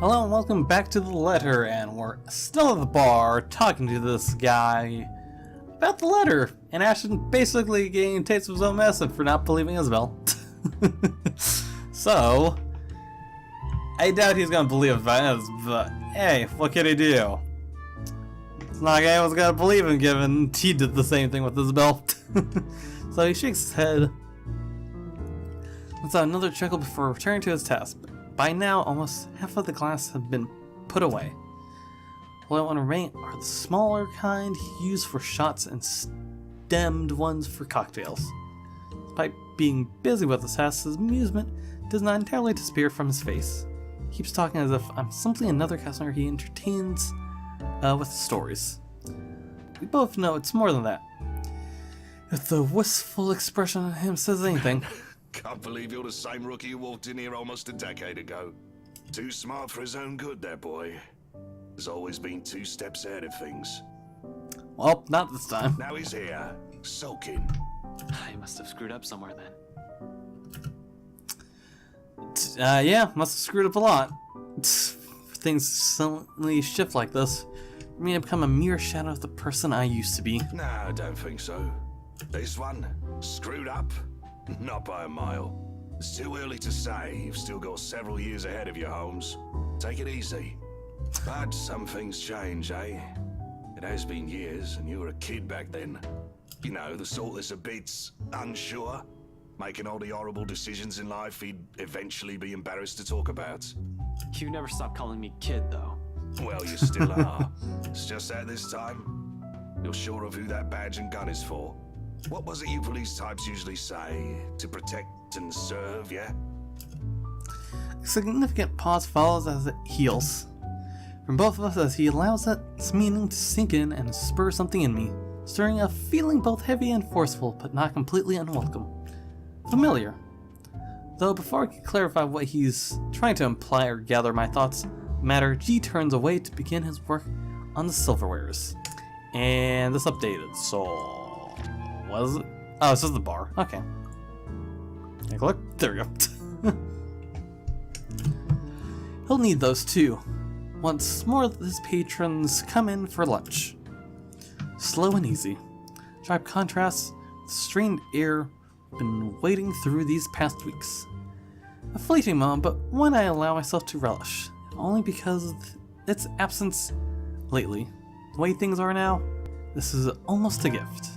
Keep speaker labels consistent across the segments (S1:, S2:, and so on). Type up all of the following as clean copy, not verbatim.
S1: Hello and welcome back to the letter, and we're still at the bar talking to this guy about the letter, and Ashton basically getting a taste of his own medicine for not believing Isabel. So, I doubt he's gonna believe us, but hey, what can he do? It's not like anyone's gonna believe him given he did the same thing with Isabel. So he shakes his head. Let's have another chuckle before returning to his task. By now, almost half of the glass have been put away. What I want to remain are the smaller kind used for shots and stemmed ones for cocktails. Despite being busy with his task, his amusement does not entirely disappear from his face. He keeps talking as if I'm simply another customer he entertains with stories. We both know it's more than that. If the wistful expression on him says anything...
S2: Can't believe you're the same rookie who walked in here almost a decade ago. Too smart for his own good, that boy. Has always been 2 steps ahead of things.
S1: Well, not this time.
S2: Now he's here, sulking.
S3: I must have screwed up somewhere then.
S1: Yeah, must have screwed up a lot. Things suddenly shift like this. I mean, I become a mere shadow of the person I used to be.
S2: No, I don't think so. This one, screwed up? Not by a mile. It's too early to say. You've still got several years ahead of you, Holmes. Take it easy. But some things change, eh? It has been years, and you were a kid back then. You know, the sort that's a bit unsure, making all the horrible decisions in life he'd eventually be embarrassed to talk about.
S3: You never stop calling me kid, though.
S2: Well, you still are. It's just that this time, you're sure of who that badge and gun is for. What was it you police types usually say? To protect and serve, yeah?
S1: A significant pause follows as it heals from both of us as he allows its meaning to sink in and spur something in me, stirring a feeling both heavy and forceful, but not completely unwelcome. Familiar. Though before I can clarify what he's trying to imply or gather my thoughts matter, G turns away to begin his work on the silverwares. And this updated, so... What is it? Oh, this is the bar. Okay. Take a look. There we go. He'll need those too. Once more, his patrons come in for lunch. Slow and easy. Sharp contrasts, the strained air been waiting through these past weeks. A fleeting moment, but one I allow myself to relish. Only because of its absence lately. The way things are now, this is almost a gift.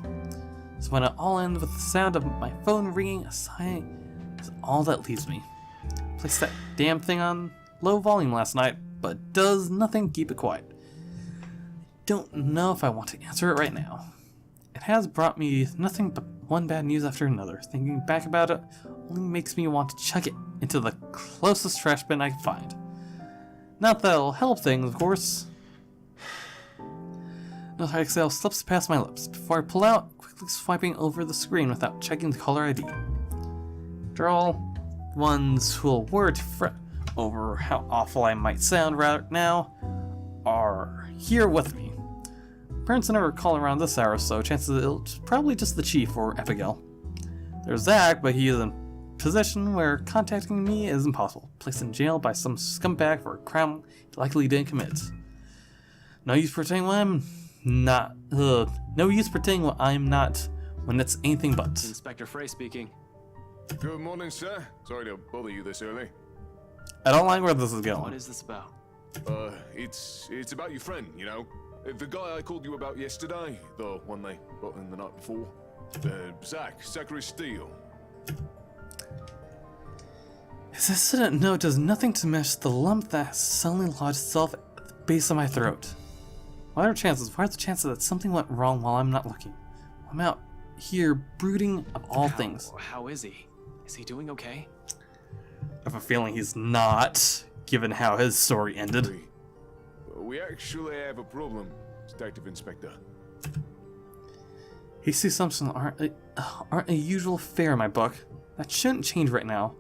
S1: So when it all ends with the sound of my phone ringing, a sigh is all that leaves me. Placed that damn thing on low volume last night, but does nothing keep it quiet. Don't know if I want to answer it right now. It has brought me nothing but one bad news after another. Thinking back about it only makes me want to chuck it into the closest trash bin I can find. Not that it'll help things, of course. Another exhale slips past my lips before I pull out, quickly swiping over the screen without checking the caller ID. After all, ones who'll worry to fret over how awful I might sound right now are here with me. Parents never call around this hour, so chances it's probably just the chief or Abigail. There's Zach, but he is in a position where contacting me is impossible. Placed in jail by some scumbag for a crime he likely didn't commit. No use pretending when I'm not. No use pretending what I'm not when it's anything but.
S3: Inspector Frey speaking.
S4: Good morning, sir. Sorry to bother you this early.
S1: I don't like where this is going.
S3: What is this about?
S4: It's about your friend, you know? The guy I called you about yesterday, the one they got in the night before. Zachery Steele.
S1: His incident note does nothing to match the lump that has suddenly lodged itself at the base of my throat. What are the chances? What are the chances that something went wrong while I'm not looking? I'm out here brooding of all things.
S3: How is he? Is he doing okay?
S1: I have a feeling he's not, given how his story ended.
S4: We actually have a problem, Detective Inspector.
S1: Hasty assumptions aren't a usual fare in my book. That shouldn't change right now.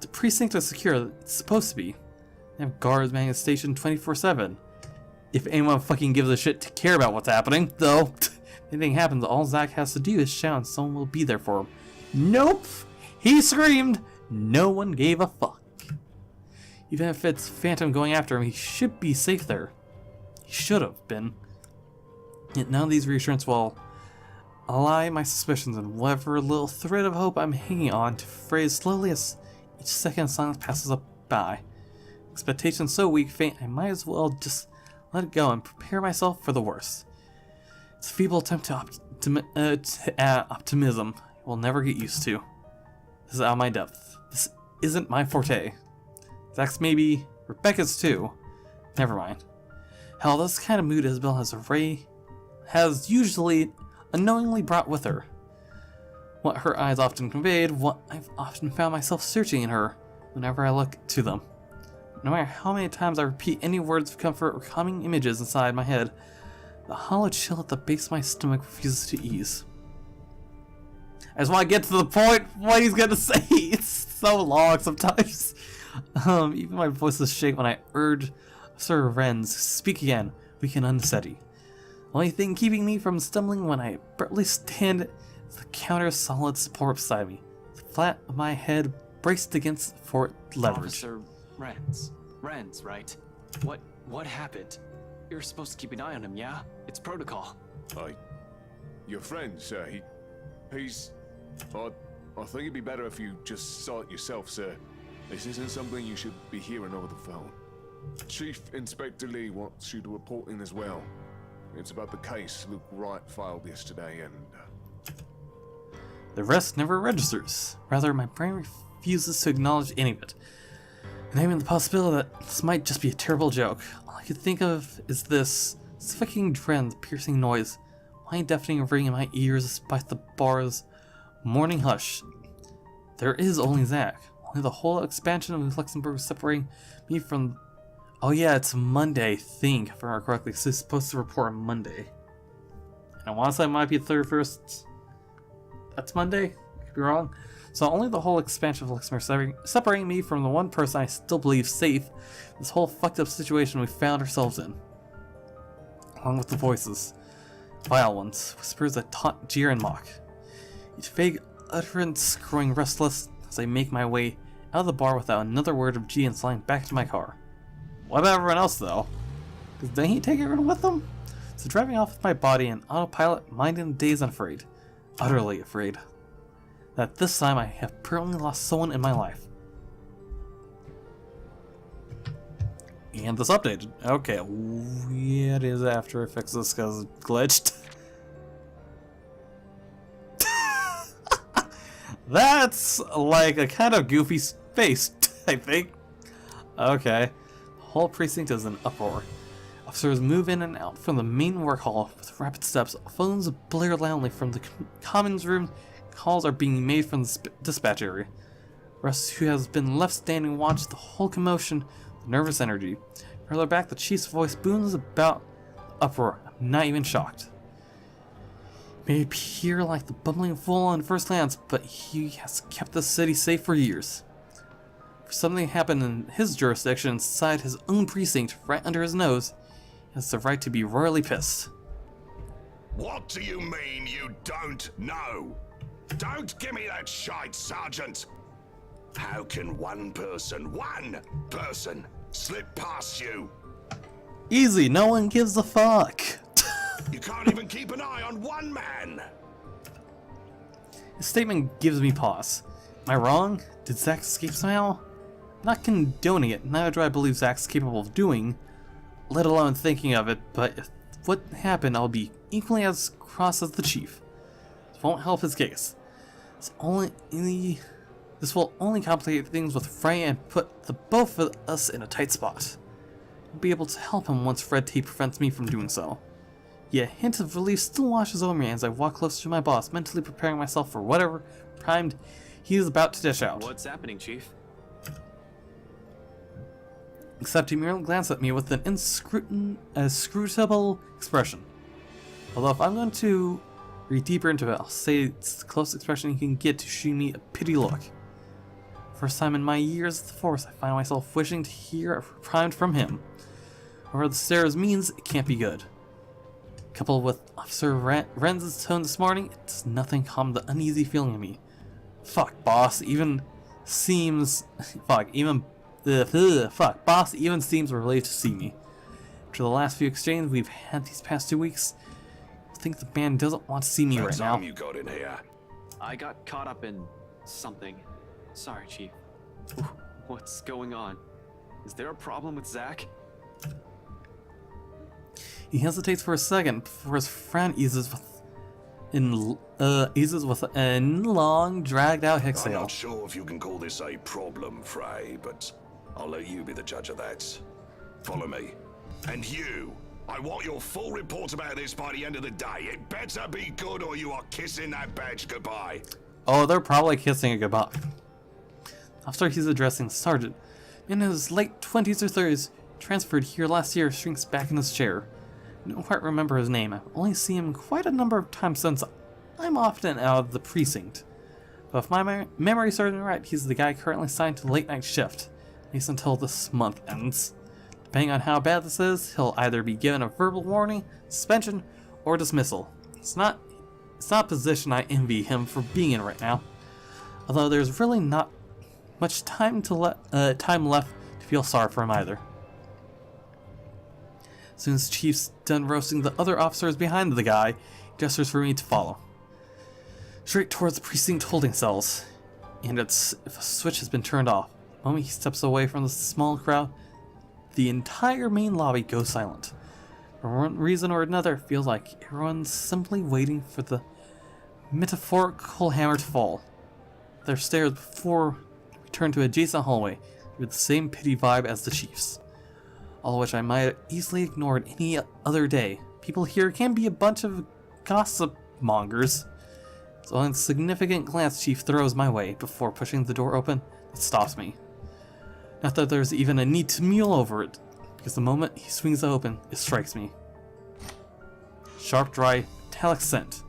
S1: The precinct is secure. It's supposed to be. They have guards manning the station 24/7. If anyone fucking gives a shit to care about what's happening, though, if anything happens, all Zach has to do is shout and someone will be there for him. Nope! He screamed! No one gave a fuck. Even if it's Phantom going after him, he should be safe there. He should have been. Yet none of these reassurances will allay my suspicions, and whatever little thread of hope I'm hanging on to frays slowly as each second of silence passes up by. Expectations so weak, faint, I might as well just let it go and prepare myself for the worst. It's a feeble attempt to add optimism I will never get used to. This is out of my depth. This isn't my forte. Zach's maybe, Rebecca's too. Never mind. Hell, this kind of mood Isabel has usually unknowingly brought with her. What her eyes often conveyed, what I've often found myself searching in her whenever I look to them. No matter how many times I repeat any words of comfort or calming images inside my head, the hollow chill at the base of my stomach refuses to ease. I just want to get to the point what he's gonna say. It's so long sometimes. Even my voice is shaken when I urge Sir Renz, speak again, weak and unsteady. The only thing keeping me from stumbling when I abruptly stand is the counter solid support beside me, the flat of my head braced against the fort leverage.
S3: Officer Renz, right? What happened? You're supposed to keep an eye on him, yeah? It's protocol.
S4: Your friend, sir, he's... I think it'd be better if you just saw it yourself, sir. This isn't something you should be hearing over the phone. Chief Inspector Lee wants you to report in as well. It's about the case Luke Wright filed yesterday, and...
S1: The rest never registers. Rather, my brain refuses to acknowledge any of it. And even the possibility that this might just be a terrible joke. All I could think of is this suffocating dread and piercing noise, my deafening ring in my ears despite the bar's morning hush. There is only Zach. Only the whole expansion of Luxembourg separating me from... Oh yeah, it's Monday, I think, if I remember correctly. So he's supposed to report on Monday. And I want to say it might be the 31st. That's Monday? I could be wrong. So only the whole expansion of Luxembourg separating me from the one person I still believe safe in this whole fucked up situation we found ourselves in. Along with the voices. Vile ones. Whispers that taunt, jeer, and mock. Each vague utterance growing restless as I make my way out of the bar without another word of G and sliding back to my car. What about everyone else, though? Because didn't he take everyone with him? So driving off with my body in autopilot, mind and days unafraid. Utterly afraid. That this time I have permanently lost someone in my life. And this updated. Okay, it is after I fix this because it glitched. That's like a kind of goofy face, I think. Okay. The whole precinct is in uproar. Officers move in and out from the main work hall with rapid steps. Phones blare loudly from the commons room. Calls are being made from the dispatch area. Russ, who has been left standing, watches the whole commotion with nervous energy. Further back, the chief's voice booms about the uproar. I'm not even shocked. May appear like the bumbling fool on first glance, but he has kept the city safe for years. For something happened in his jurisdiction inside his own precinct, right under his nose, he has the right to be royally pissed.
S2: What do you mean you don't know? Don't give me that shite, Sergeant! How can one person, slip past you?
S1: Easy, no one gives a fuck.
S2: You can't even keep an eye on one man!
S1: His statement gives me pause. Am I wrong? Did Zach escape somehow? I'm not condoning it, neither do I believe Zach's capable of doing, let alone thinking of it, but if what happened, I'll be equally as cross as the chief. This won't help his case. This will only complicate things with Frey and put the both of us in a tight spot. I'll be able to help him once red tape prevents me from doing so. Yet a hint of relief still washes over me as I walk closer to my boss, mentally preparing myself for whatever primed he is about to dish out.
S3: What's happening, Chief?
S1: Except he merely glanced at me with an inscrutable expression. Although if I'm going to read deeper into it, I'll say it's the closest expression he can get to shooting me a pity look. First time in my years of the force, I find myself wishing to hear a primed from him. Whatever the stares means, it can't be good. Coupled with Officer Renz's tone this morning, it does nothing calm the uneasy feeling in me. Fuck, boss, even fuck, boss even seems relieved to see me. After the last few exchanges we've had these past 2 weeks, I think the man doesn't want to see me right now.
S2: Time you got in here.
S3: I got caught up in something. Sorry, Chief. What's going on? Is there a problem with Zach?
S1: He hesitates for a second before his frown eases with a long, dragged-out
S2: I'm
S1: exhale.
S2: not sure if you can call this a problem, Frey, but I'll let you be the judge of that. Follow me. And you, I want your full report about this by the end of the day. It better be good or you are kissing that badge goodbye.
S1: Oh, they're probably kissing a goodbye. After he's addressing the sergeant, in his late 20s or 30s, transferred here last year, shrinks back in his chair. I don't quite remember his name. I've only seen him quite a number of times since I'm often out of the precinct. But if my memory serves me right, he's the guy currently signed to late night shift, at least until this month ends. Depending on how bad this is, he'll either be given a verbal warning, suspension, or dismissal. It's not a position I envy him for being in right now. Although there's really not much time left to feel sorry for him either. As soon as the Chief's done roasting the other officers behind the guy, he gestures for me to follow. Straight towards the precinct holding cells. And if a switch has been turned off, the moment he steps away from the small crowd, the entire main lobby goes silent. For one reason or another, it feels like everyone's simply waiting for the metaphorical hammer to fall. Their stairs before we turn to adjacent hallway with the same pity vibe as the Chief's. All of which I might have easily ignored any other day. People here can be a bunch of gossip mongers. So a significant glance Chief throws my way before pushing the door open, it stops me. Not that there's even a need to mule over it, because the moment he swings it open, it strikes me. Sharp, dry, metallic scent.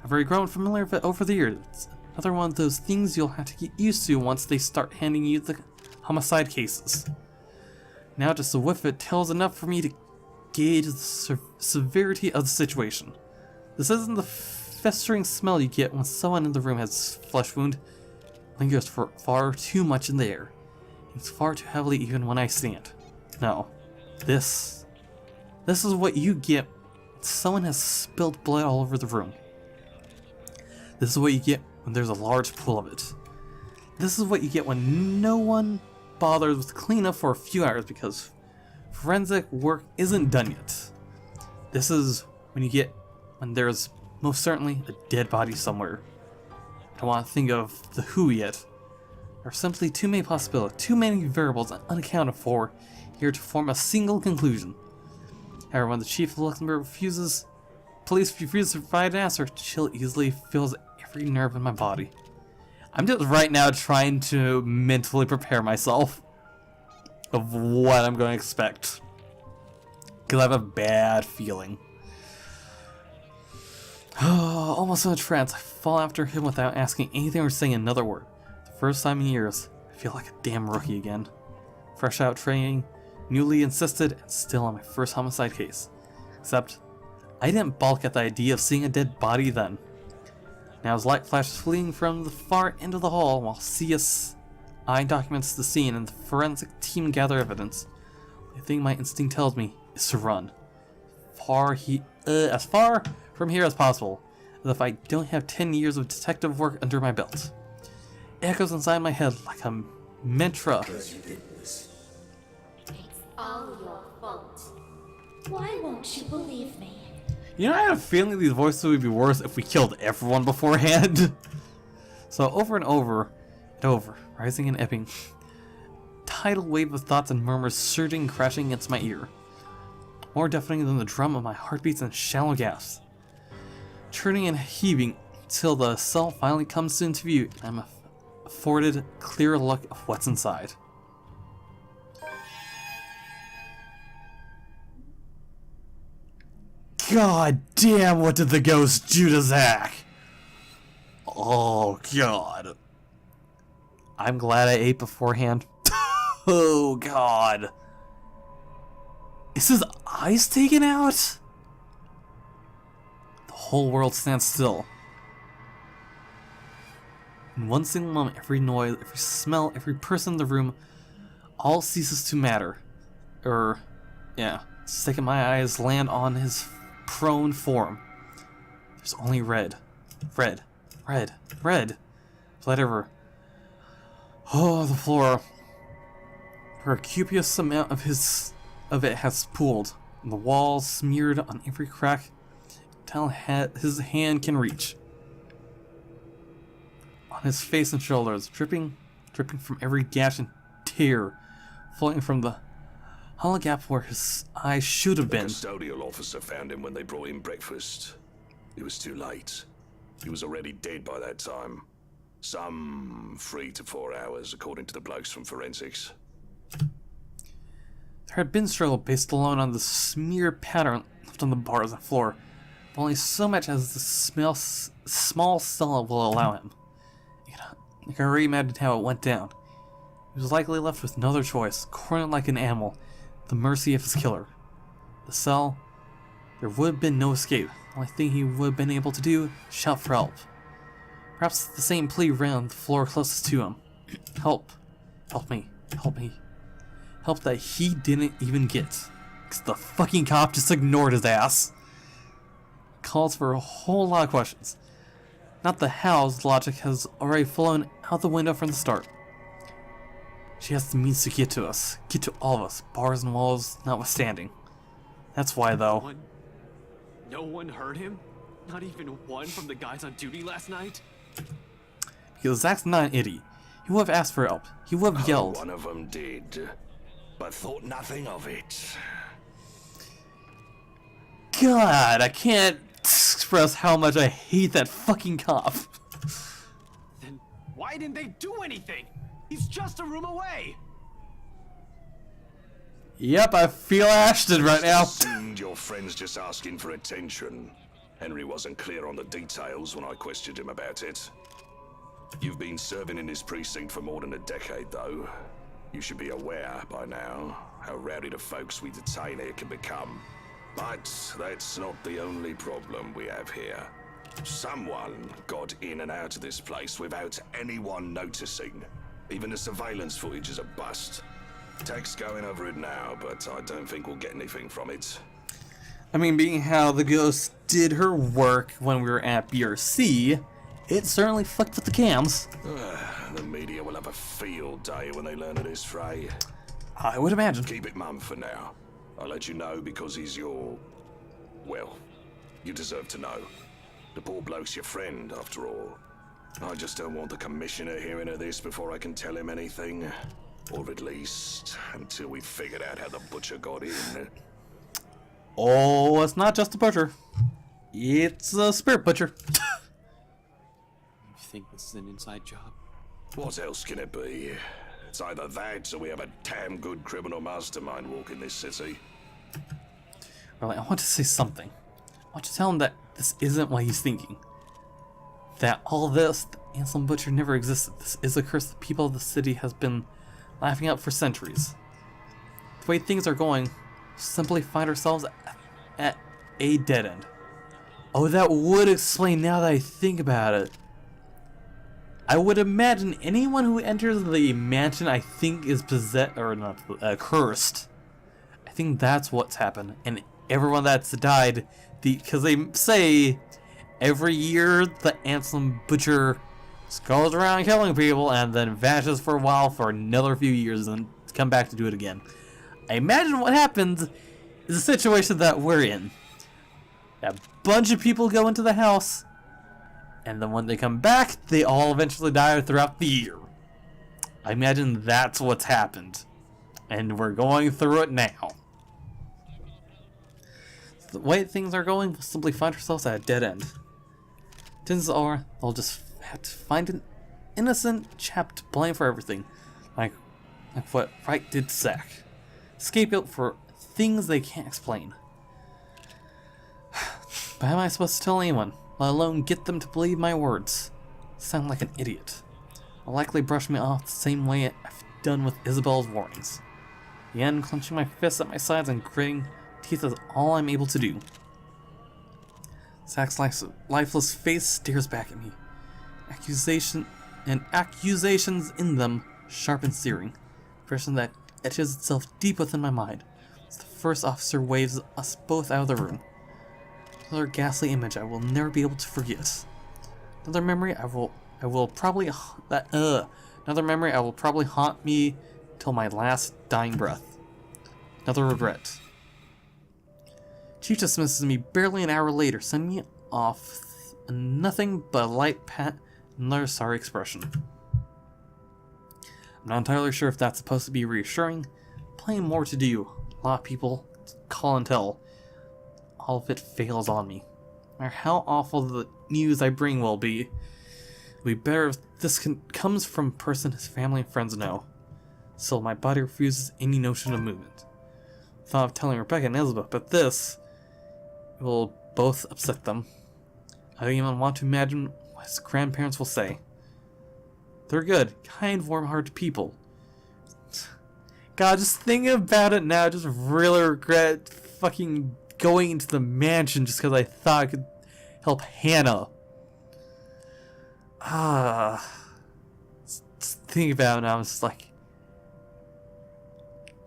S1: I've already grown familiar with it over the years. It's another one of those things you'll have to get used to once they start handing you the homicide cases. Now just a whiff of it tells enough for me to gauge the severity of the situation. This isn't the festering smell you get when someone in the room has a flesh wound. It lingers for far too much in the air. It's far too heavily even when I stand. No. This is what you get when someone has spilled blood all over the room. This is what you get when there's a large pool of it. This is what you get when no one bothers with cleanup for a few hours because forensic work isn't done yet. This is when you get when there's most certainly a dead body somewhere. I don't want to think of the who yet. There are simply too many possibilities, too many variables unaccounted for here to form a single conclusion. However, when the Chief of Luxembourg police refuse to provide an answer, chill easily fills every nerve in my body. I'm just right now trying to mentally prepare myself of what I'm going to expect. Because I have a bad feeling. Almost in a trance, I fall after him without asking anything or saying another word. The first time in years, I feel like a damn rookie again. Fresh out training, newly insisted, and still on my first homicide case. Except, I didn't balk at the idea of seeing a dead body then. Now as light flashes fleeing from the far end of the hall while CSI documents the scene and the forensic team gather evidence, the thing my instinct tells me is to run. As far from here as possible, as if I don't have 10 years of detective work under my belt. It echoes inside my head like a mantra.
S5: Because you did this. It's all your fault. Why won't you believe me?
S1: You know, I had a feeling these voices would be worse if we killed everyone beforehand. So over and over, rising and ebbing, tidal wave of thoughts and murmurs surging and crashing against my ear. More deafening than the drum of my heartbeats and shallow gasps. Churning and heaving until the cell finally comes into view and I'm afforded a clear look of what's inside. God damn, what did the ghost do to Zach? Oh, God. I'm glad I ate beforehand. Oh, God. Is his eyes taken out? The whole world stands still. In one single moment, every noise, every smell, every person in the room, all ceases to matter. Yeah. The second my eyes land on his prone form, there's only red. Red. Red. Red. Blood everywhere. Oh, the floor. For a copious amount of it has pooled, and the walls smeared on every crack until his hand can reach. On his face and shoulders, dripping from every gash and tear, flowing from the hollow gap where his eyes should have been.
S2: The custodial officer found him when they brought in breakfast. It was too late. He was already dead by that time. Some 3 to 4 hours, according to the blokes from forensics.
S1: There had been struggle based alone on the smear pattern left on the bars and floor, but only so much as the small cell will allow him. I can already imagine how it went down. He was likely left with no other choice, cornered like an animal, at the mercy of his killer. The cell, there would have been no escape. The only thing he would have been able to do, shout for help. Perhaps the same plea ran on the floor closest to him. Help. Help me. Help me. Help that he didn't even get. Because the fucking cop just ignored his ass. Calls for a whole lot of questions. Not the how's logic has already flown out the window from the start. She has the means to get to us. Get to all of us. Bars and walls notwithstanding. That's why, though.
S3: No one heard him? Not even one from the guys on duty last night?
S1: Because Zach's not an idiot. He would have asked for help. He would have yelled.
S2: One of them did, but thought nothing of it.
S1: God, I can't express how much I hate that fucking cop.
S3: Then why didn't they do anything? He's just a room away.
S1: Yep, I feel Ashton right now.
S2: Assumed your friend's just asking for attention. Henry wasn't clear on the details when I questioned him about it. You've been serving in this precinct for more than a decade, though. You should be aware by now how rowdy the folks we detain here can become. But that's not the only problem we have here. Someone got in and out of this place without anyone noticing. Even the surveillance footage is a bust. Tech's going over it now, but I don't think we'll get anything from it.
S1: I mean, being how the ghost did her work when we were at BRC, it certainly fucked with the cams.
S2: The media will have a field day when they learn of this fray.
S1: I would imagine.
S2: Keep it mum for now. I'll let you know because he's your... well, you deserve to know. The poor bloke's your friend, after all. I just don't want the commissioner hearing of this before I can tell him anything. Or at least, until we've figured out how the butcher got in.
S1: Oh, it's not just a butcher. It's a spirit butcher.
S3: You think this is an inside job?
S2: What else can it be? It's either that or we have a damn good criminal mastermind walking this city.
S1: Really, I want to say something. I want to tell him that this isn't what he's thinking. That all this, the Anselm Butcher never existed. This is a curse the people of the city has been laughing at for centuries. The way things are going, we'll simply find ourselves at a dead end. Oh, that would explain now that I think about it. I would imagine anyone who enters the mansion, I think, is possessed, or not, cursed. I think that's what's happened. And everyone that's died, because they say every year the Anselm Butcher just goes around killing people and then vanishes for a while for another few years and then come back to do it again. I imagine what happens is the situation that we're in. A bunch of people go into the house, and then when they come back, they all eventually die throughout the year. I imagine that's what's happened. And we're going through it now. The way things are going, we'll simply find ourselves at a dead end. Chances are, they'll just have to find an innocent chap to blame for everything. Like what Wright did to Zach. Scapegoat for things they can't explain. But how am I supposed to tell anyone, let alone get them to believe my words? I sound like an idiot. They'll likely brush me off the same way I've done with Isabel's warnings. The end, clenching my fists at my sides and gritting teeth is all I'm able to do. Zach's lifeless face stares back at me. Accusations in them, sharp and searing. Expression that etches itself deep within my mind as the first officer waves us both out of the room. Another ghastly image I will never be able to forget. Another memory another memory I will probably haunt me till my last dying breath. Another regret. Chief dismisses me barely an hour later, sending me off nothing but a light pat and another sorry expression. I'm not entirely sure if that's supposed to be reassuring. Plenty more to do. A lot of people call and tell. All of it fails on me. No matter how awful the news I bring will be, it'll be better if this comes from a person his family and friends know. Still, my body refuses any notion of movement. I thought of telling Rebecca and Elizabeth, but this will both upset them. I don't even want to imagine what his grandparents will say. They're good, kind, warm-hearted people. God, just thinking about it now, I just really regret fucking going into the mansion just because I thought I could help Hannah. Just thinking about it now, I'm just like,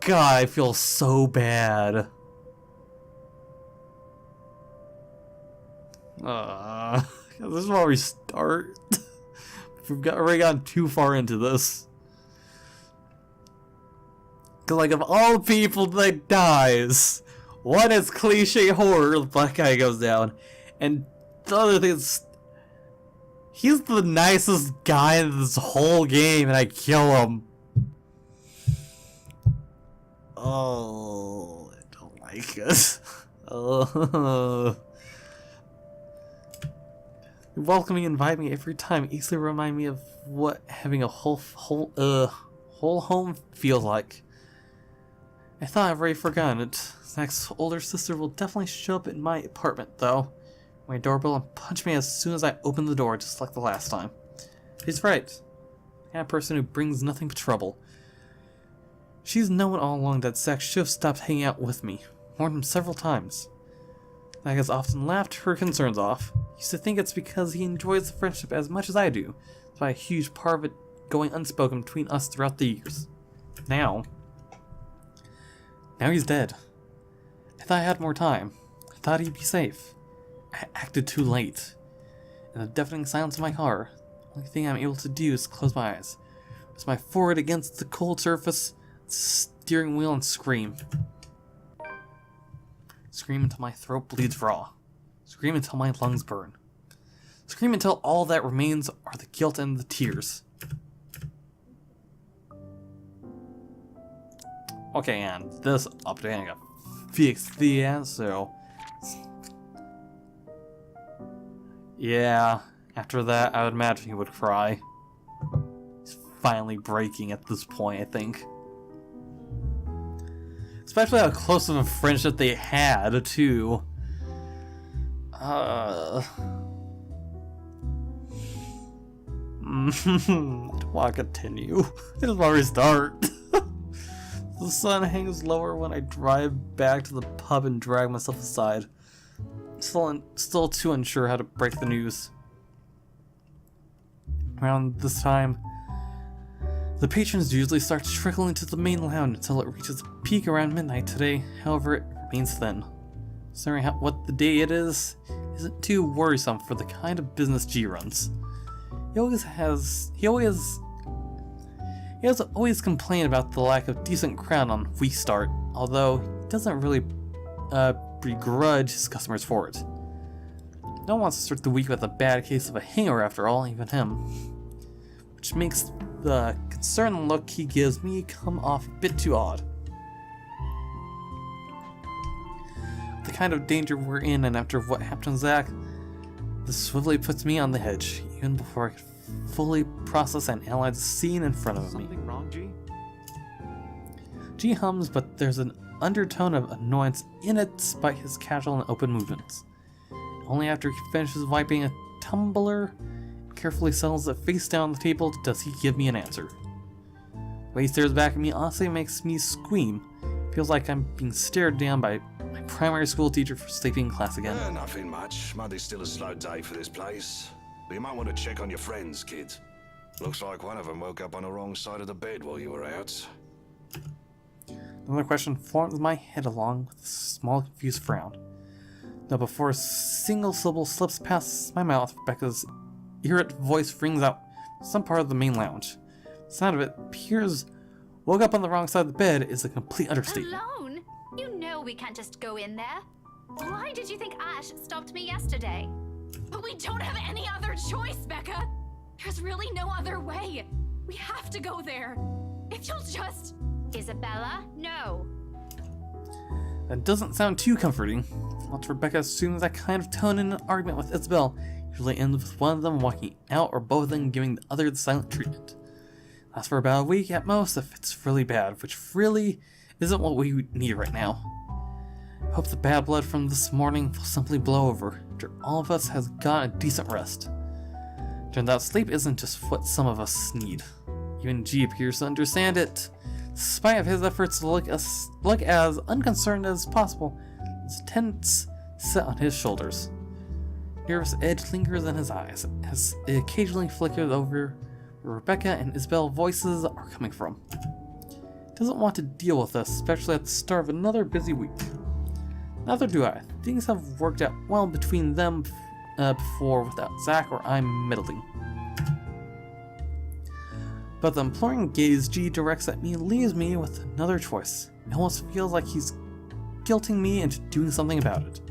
S1: God, I feel so bad. This is where we start. We've already gotten too far into this. Cause like of all the people that dies, one is cliche horror, the black guy goes down, and the other thing is he's the nicest guy in this whole game and I kill him. Oh, I don't like it. Welcoming and inviting me every time easily remind me of what having a whole home feels like. I thought I've already forgotten it. Zach's older sister will definitely show up in my apartment, though. My doorbell and punch me as soon as I open the door, just like the last time. She's right. The kind of person who brings nothing but trouble. She's known all along that Zach should have stopped hanging out with me. Warned him several times. Zach has often laughed her concerns off. Used to think it's because he enjoys the friendship as much as I do. That's why a huge part of it going unspoken between us throughout the years. Now he's dead. I thought I had more time. I thought he'd be safe. I acted too late. In the deafening silence of my car, the only thing I'm able to do is close my eyes. Press my forehead against the cold surface, steering wheel, and scream. Scream until my throat bleeds raw. Scream until my lungs burn. Scream until all that remains are the guilt and the tears. Okay, and this update I got fixed the answer. Yeah, after that I would imagine he would cry. He's finally breaking at this point, I think. Especially how close of a friendship they had, too. I don't want to continue. I just want to restart. The sun hangs lower when I drive back to the pub and drag myself aside. Still too unsure how to break the news. Around this time, the patrons usually start to trickle into the main lounge until it reaches a peak around midnight. Today, however, it remains thin. Considering what the day it is, isn't too worrisome for the kind of business G runs. He has always complained about the lack of decent crowd on week start, although he doesn't really begrudge his customers for it. No one wants to start the week with a bad case of a hangover after all, even him. Which makes the concerned look he gives me come off a bit too odd. The kind of danger we're in, and after what happened to Zach, this swiftly puts me on the edge, even before I could fully process and analyze the scene in front of me.
S3: Something wrong, G?
S1: G hums, but there's an undertone of annoyance in it despite his casual and open movements. Only after he finishes wiping a tumbler and carefully settles it face down on the table does he give me an answer. The way he stares back at me honestly makes me squeam. Feels like I'm being stared down by my primary school teacher for sleeping in class again.
S2: Nothing much. Monday's still a slow day for this place. But you might want to check on your friends, kid. Looks like one of them woke up on the wrong side of the bed while you were out.
S1: Another question forms in my head along with a small confused frown. Now before a single syllable slips past my mouth, Rebecca's irate voice rings out from some part of the main lounge. The sound of it appears woke up on the wrong side of the bed is a complete understatement.
S5: Alone? You know we can't just go in there. Why did you think Ash stopped me yesterday?
S6: But we don't have any other choice, Becca! There's really no other way. We have to go there. If you'll just...
S5: Isabella, no.
S1: That doesn't sound too comforting. Once Rebecca assumes that kind of tone in an argument with Isabel, usually ends with one of them walking out or both of them giving the other the silent treatment. Lasts for about a week at most if it's really bad, which really isn't what we need right now. I hope the bad blood from this morning will simply blow over after all of us has gotten a decent rest. Turns out sleep isn't just what some of us need. Even G appears to understand it. Despite of his efforts to look as unconcerned as possible, his tense set on his shoulders. Nervous edge lingers in his eyes as it occasionally flickers over where Rebecca and Isabel's voices are coming from. He doesn't want to deal with this, especially at the start of another busy week. Neither do I. Things have worked out well between them before without Zach or I'm meddling. But the imploring gaze G directs at me leaves me with another choice. It almost feels like he's guilting me into doing something about it.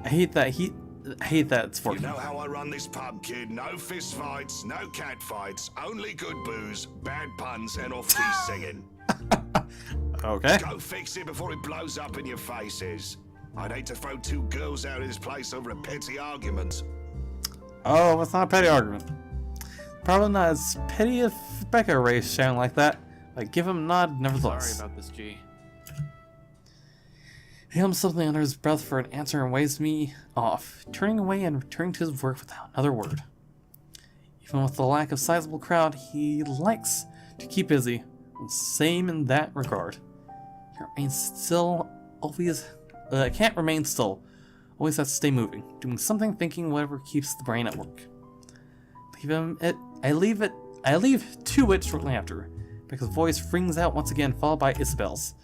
S1: I hate that it's
S2: You
S1: working.
S2: know how I run this pub, kid. No fist fights, no cat fights, only good booze, bad puns, and off-key singing.
S1: Okay.
S2: Go fix it before it blows up in your faces. I'd hate to throw two girls out of this place over a petty argument.
S1: Oh, it's not a petty argument. Probably not as petty if Rebecca raised shouting like that. I give him a nod nevertheless.
S3: Sorry about this, G.
S1: He hums something under his breath for an answer and waves me off, turning away and returning to his work without another word. Even with the lack of sizable crowd, he likes to keep busy, and same in that regard. He remains still, always, can't remain still, always has to stay moving, doing something, thinking, whatever keeps the brain at work. I leave to it shortly after, because his voice rings out once again, followed by Isabel's.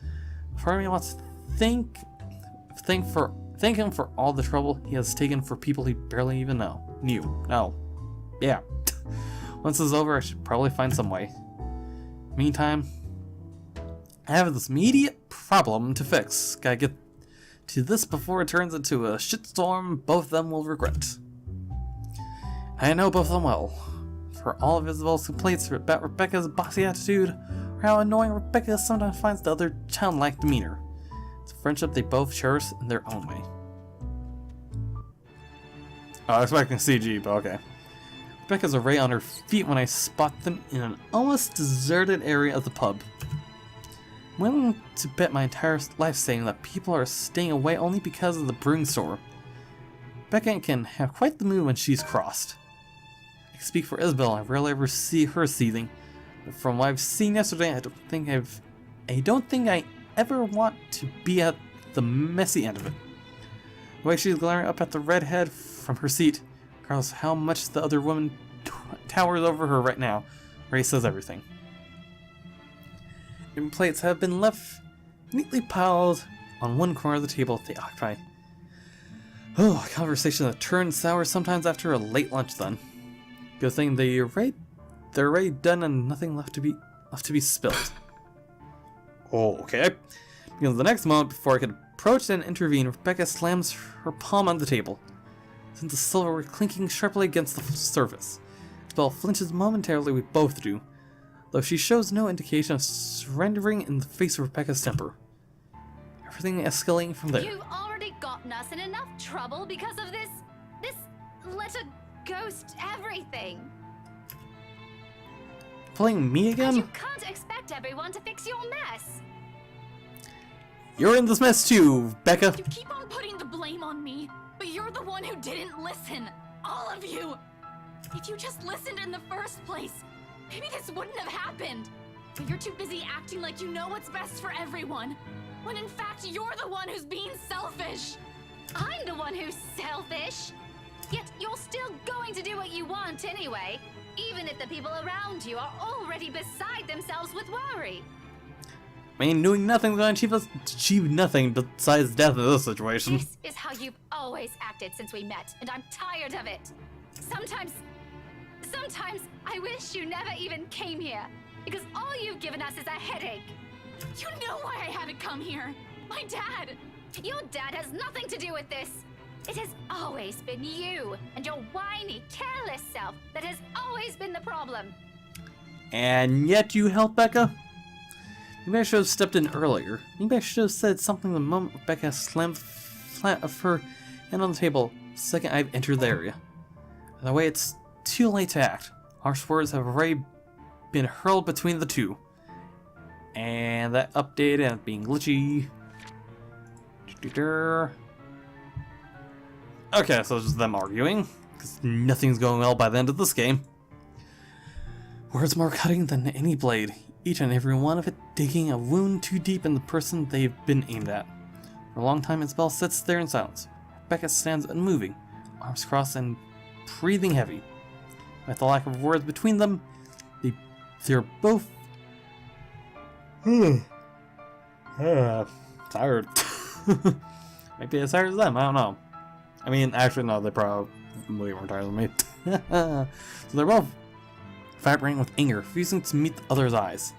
S1: Part of me wants to thank him for all the trouble he has taken for people he barely even knew. No. Yeah. Once this is over, I should probably find some way. Meantime, I have this immediate problem to fix. Gotta get to this before it turns into a shitstorm both of them will regret. I know both of them well. For all of Isabel's complaints about Rebecca's bossy attitude, or how annoying Rebecca sometimes finds the other childlike demeanor. It's a friendship they both cherish in their own way. Oh, I was expecting CG, but okay. Rebecca's already on her feet when I spot them in an almost deserted area of the pub. I'm willing to bet my entire life saying that people are staying away only because of the brewing store. Rebecca can have quite the mood when she's crossed. I can speak for Isabel, I rarely ever see her seething. But from what I've seen yesterday, I don't think I ever want to be at the messy end of it. The way she's glaring up at the redhead from her seat, regardless of how much the other woman towers over her right now, Ray says everything. And plates have been left neatly piled on one corner of the table they occupy. Oh, a conversation that turns sour sometimes after a late lunch then. Good thing they're already done and nothing left to be spilled. Oh, okay. Because the next moment before I could approach and intervene, Rebecca slams her palm on the table. Sends the silverware clinking sharply against the surface. Isabel flinches momentarily, we both do, though she shows no indication of surrendering in the face of Rebecca's temper. Everything escalating from there.
S5: You've already gotten us in enough trouble because of this let a ghost everything.
S1: Pulling me
S5: And
S1: again?
S5: you can't expect everyone to fix your mess.
S1: You're in this mess too, Becca.
S6: You keep on putting the blame on me, but you're the one who didn't listen. All of you. If you just listened in the first place, maybe this wouldn't have happened. But you're too busy acting like you know what's best for everyone, when in fact you're the one who's being selfish.
S5: I'm the one who's selfish. Yet you're still going to do what you want anyway, even if the people around you are already beside themselves with worry.
S1: I mean, doing nothing is going to achieve nothing besides death in this situation.
S5: This is how you've always acted since we met, and I'm tired of it. Sometimes I wish you never even came here, because all you've given us is a headache.
S6: You know why I haven't come here. My dad.
S5: Your dad has nothing to do with this. It has always been you and your whiny, careless self that has always been the problem.
S1: And yet you helped Becca? Maybe I should have stepped in earlier. Maybe I should have said something the moment Becca slammed flat of her hand on the table the second I've entered the area. Either way, it's too late to act. Harsh words have already been hurled between the two. And that update and being glitchy. Okay, so it's just them arguing, because nothing's going well by the end of this game. Words more cutting than any blade, each and every one of it digging a wound too deep in the person they've been aimed at. For a long time, Isabel sits there in silence. Becca stands unmoving, arms crossed and breathing heavy. With the lack of words between them, they're both tired. Maybe as tired as them, I don't know. I mean, actually, no, they probably weren't tired than me. So they're both vibrating with anger, refusing to meet the other's eyes.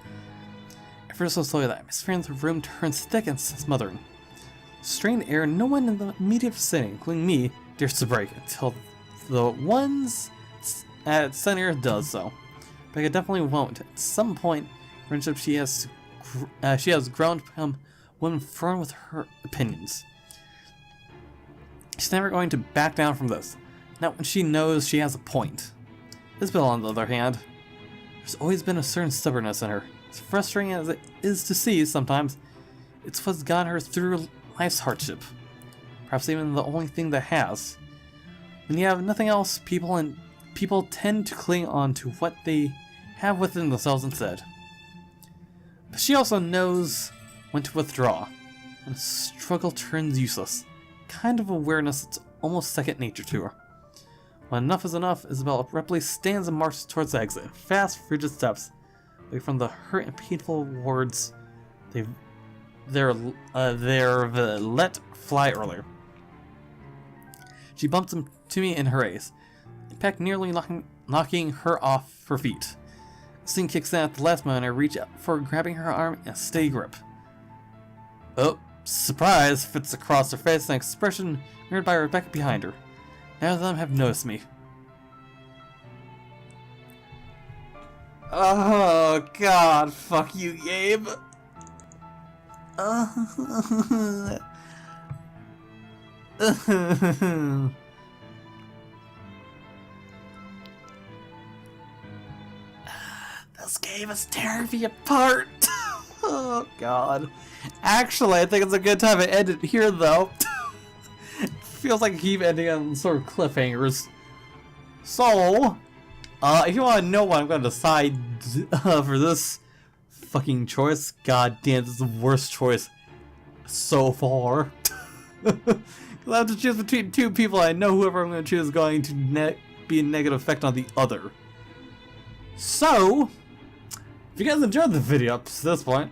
S1: Ever so slowly, the atmosphere in the room turns thick and smothering. Strained air, no one in the immediate vicinity, including me, dares to break until the ones at center does so. Becca definitely won't. At some point, friendship she has grown to become one firm with her opinions. She's never going to back down from this, not when she knows she has a point. Isabel, on the other hand, there's always been a certain stubbornness in her. As frustrating as it is to see sometimes, it's what's gotten her through life's hardship. Perhaps even the only thing that has. When you have nothing else, people tend to cling on to what they have within themselves instead. But she also knows when to withdraw, when a struggle turns useless. Kind of awareness that's almost second nature to her. When enough is enough, Isabel abruptly stands and marches towards the exit, fast, frigid steps, away from the hurt and painful words they're let fly earlier. She bumps into me in her race, impact nearly knocking her off her feet. The scene kicks in at the last moment. I reach out for grabbing her arm in a steady grip. Oh, surprise fits across her face, an expression mirrored by Rebecca behind her. None of them have noticed me. Oh god, fuck you, Gabe. This game is tearing me apart. Oh god. Actually, I think it's a good time to end it here, though. It feels like I keep ending on sort of cliffhangers. So, if you want to know what I'm going to decide for this fucking choice, god damn, this is the worst choice so far. I have to choose between two people. I know whoever I'm going to choose is going to be a negative effect on the other. So, if you guys enjoyed the video up to this point,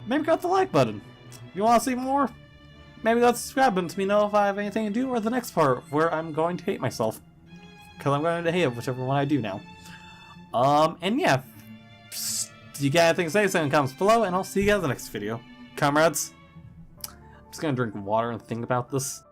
S1: maybe click the like button. If you want to see more, maybe go subscribe button to me know if I have anything to do or the next part where I'm going to hate myself. Because I'm going to hate whichever one I do now. And yeah, if you got anything to say, in the comments below, and I'll see you guys in the next video. Comrades, I'm just going to drink water and think about this.